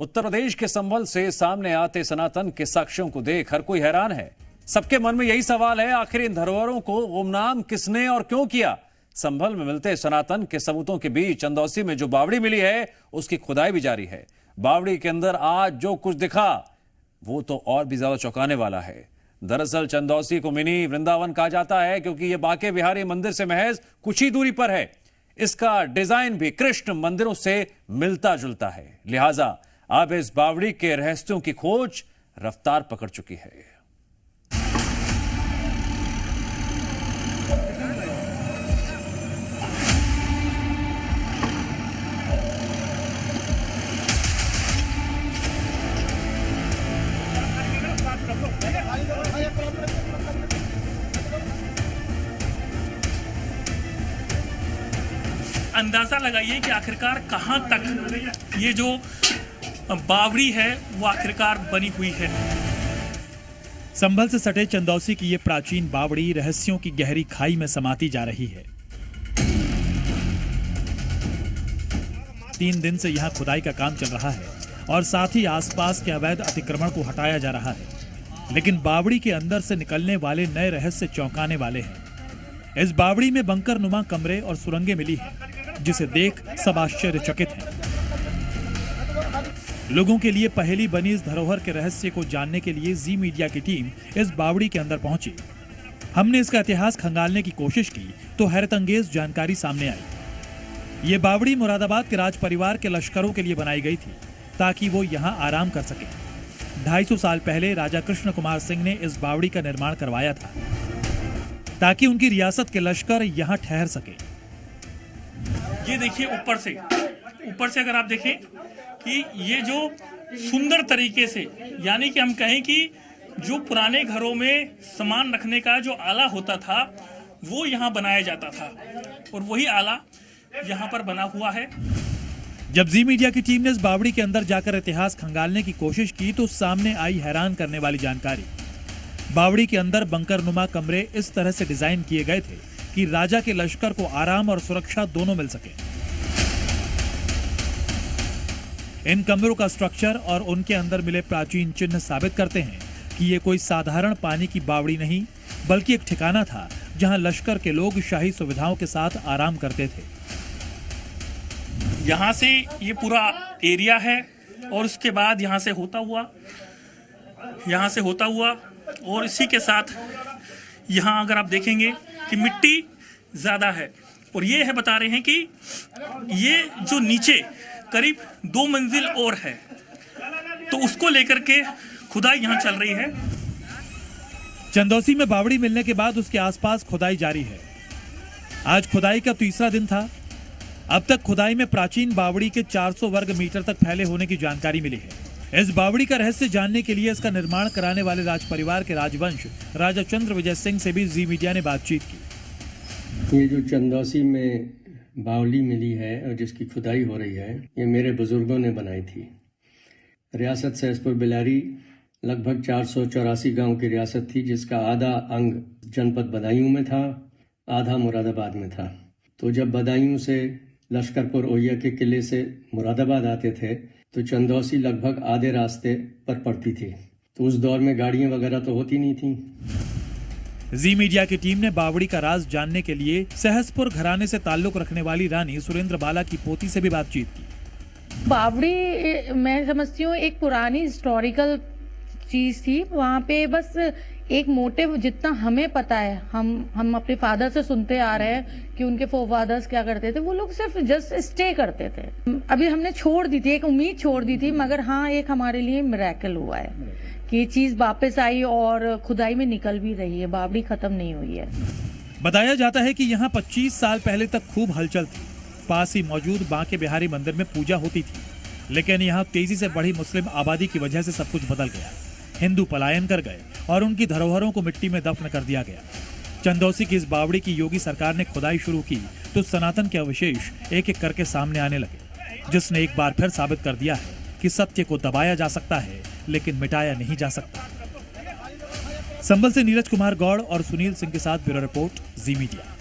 उत्तर प्रदेश के संभल से सामने आते सनातन के साक्ष्यों को देख हर कोई हैरान है। सबके मन में यही सवाल है, आखिर इन धरोहरों को गुमनाम किसने और क्यों किया। संभल में मिलते सनातन के सबूतों के बीच चंदौसी में जो बावड़ी मिली है उसकी खुदाई भी जारी है। बावड़ी के अंदर आज जो कुछ दिखा वो तो और भी ज्यादा चौंकाने वाला है। दरअसल चंदौसी को मिनी वृंदावन कहा जाता है क्योंकि यह बांके बिहारी मंदिर से महज कुछ ही दूरी पर है। इसका डिजाइन भी कृष्ण मंदिरों से मिलता जुलता है, लिहाजा अब इस बावड़ी के रहस्यों की खोज रफ्तार पकड़ चुकी है। अंदाजा लगाइए कि आखिरकार कहां तक ये जो बावड़ी है वो आखिरकार बनी हुई है। संभल से सटे चंदौसी की ये प्राचीन बावड़ी रहस्यों की गहरी खाई में समाती जा रही है। 3 दिन से यहाँ खुदाई का काम चल रहा है और साथ ही आसपास के अवैध अतिक्रमण को हटाया जा रहा है, लेकिन बावड़ी के अंदर से निकलने वाले नए रहस्य चौंकाने वाले हैं। इस बावड़ी में बंकर नुमा कमरे और सुरंगें मिली हैं, जिसे देख सब आश्चर्यचकित हैं। लोगों के लिए पहेली बनी इस धरोहर के रहस्य को जानने के लिए जी मीडिया की टीम इस बावड़ी के अंदर पहुंची। हमने इसका इतिहास खंगालने की कोशिश की तो हैरतअंगेज जानकारी सामने आई। ये बावड़ी मुरादाबाद के राज परिवार के लश्करों के लिए बनाई गई थी ताकि वो यहाँ आराम कर सके। 250 साल पहले राजा कृष्ण कुमार सिंह ने इस बावड़ी का निर्माण करवाया था ताकि उनकी रियासत के लश्कर यहाँ ठहर सके। ये देखिए ऊपर से अगर आप देखें कि ये जो सुंदर तरीके से, यानी कि हम कहें कि जो पुराने घरों में सामान रखने का जो आला होता था वो यहाँ बनाया जाता था और वही आला यहाँ पर बना हुआ है। जब जी मीडिया की टीम ने इस बावड़ी के अंदर जाकर इतिहास खंगालने की कोशिश की तो सामने आई हैरान करने वाली जानकारी। बावड़ी के अंदर बंकर नुमा कमरे इस तरह से डिजाइन किए गए थे कि राजा के लश्कर को आराम और सुरक्षा दोनों मिल सके। इन कमरों का स्ट्रक्चर और उनके अंदर मिले प्राचीन चिन्ह साबित करते हैं कि ये कोई साधारण पानी की बावड़ी नहीं, बल्कि एक ठिकाना था जहां लश्कर के लोग शाही सुविधाओं के साथ आराम करते थे। यहाँ से ये पूरा एरिया है और उसके बाद यहाँ से होता हुआ और इसी के साथ यहाँ अगर आप देखेंगे कि मिट्टी ज्यादा है और ये है बता रहे हैं कि ये जो नीचे करीब 2 मंजिल और है तो उसको लेकर के खुदाई यहाँ चल रही है। चंदौसी में बावड़ी मिलने के बाद उसके आसपास खुदाई जारी है। आज खुदाई का तीसरा दिन था। अब तक खुदाई में प्राचीन बावड़ी के 400 वर्ग मीटर तक फैले होने की जानकारी मिली है। इस बावड़ी का रहस्य जानने के लिए इसका निर्माण कराने वाले राज परिवार के राजवंश राजा चंद्र विजय सिंह से भी जी मीडिया ने बातचीत की। ये जो चंदौसी में बावली मिली है और जिसकी खुदाई हो रही है, ये मेरे बुजुर्गों ने बनाई थी। रियासत सहसपुर बिलारी लगभग 484 गांव की रियासत थी, जिसका आधा अंग जनपद बदायूं में था, आधा मुरादाबाद में था। तो जब बदायूं से लश्करपुर ओहिया के किले से मुरादाबाद आते थे तो चंदौसी लगभग आधे रास्ते पर पड़ती थी। तो उस दौर में गाड़ियां वगैरह तो होती नहीं थी। जी मीडिया की टीम ने बावड़ी का राज जानने के लिए सहसपुर घराने से ताल्लुक रखने वाली रानी सुरेंद्र बाला की पोती से भी बातचीत की। बावड़ी मैं समझती हूँ एक पुरानी हिस्टोरिकल चीज थी। वहाँ पे बस एक मोटिव जितना हमें पता है, हम अपने फादर से सुनते आ रहे हैं कि उनके फोरफादर्स क्या करते थे, वो लोग सिर्फ जस्ट स्टे करते थे। अभी हमने छोड़ दी थी, एक उम्मीद छोड़ दी थी, मगर हाँ एक हमारे लिए मिरेकल हुआ है कि ये चीज वापस आई और खुदाई में निकल भी रही है। बावड़ी खत्म नहीं हुई है। बताया जाता है कि यहाँ 25 साल पहले तक खूब हलचल थी। पास ही मौजूद बांके बिहारी मंदिर में पूजा होती थी, लेकिन यहाँ तेजी से बढ़ी मुस्लिम आबादी की वजह से सब कुछ बदल गया। हिंदू पलायन कर गए और उनकी धरोहरों को मिट्टी में दफन कर दिया गया। चंदौसी की इस बावड़ी की योगी सरकार ने खुदाई शुरू की तो सनातन के अवशेष एक एक करके सामने आने लगे, जिसने एक बार फिर साबित कर दिया है कि सत्य को दबाया जा सकता है लेकिन मिटाया नहीं जा सकता। संभल से नीरज कुमार गौड़ और सुनील सिंह के साथ ब्यूरो रिपोर्ट, जी मीडिया।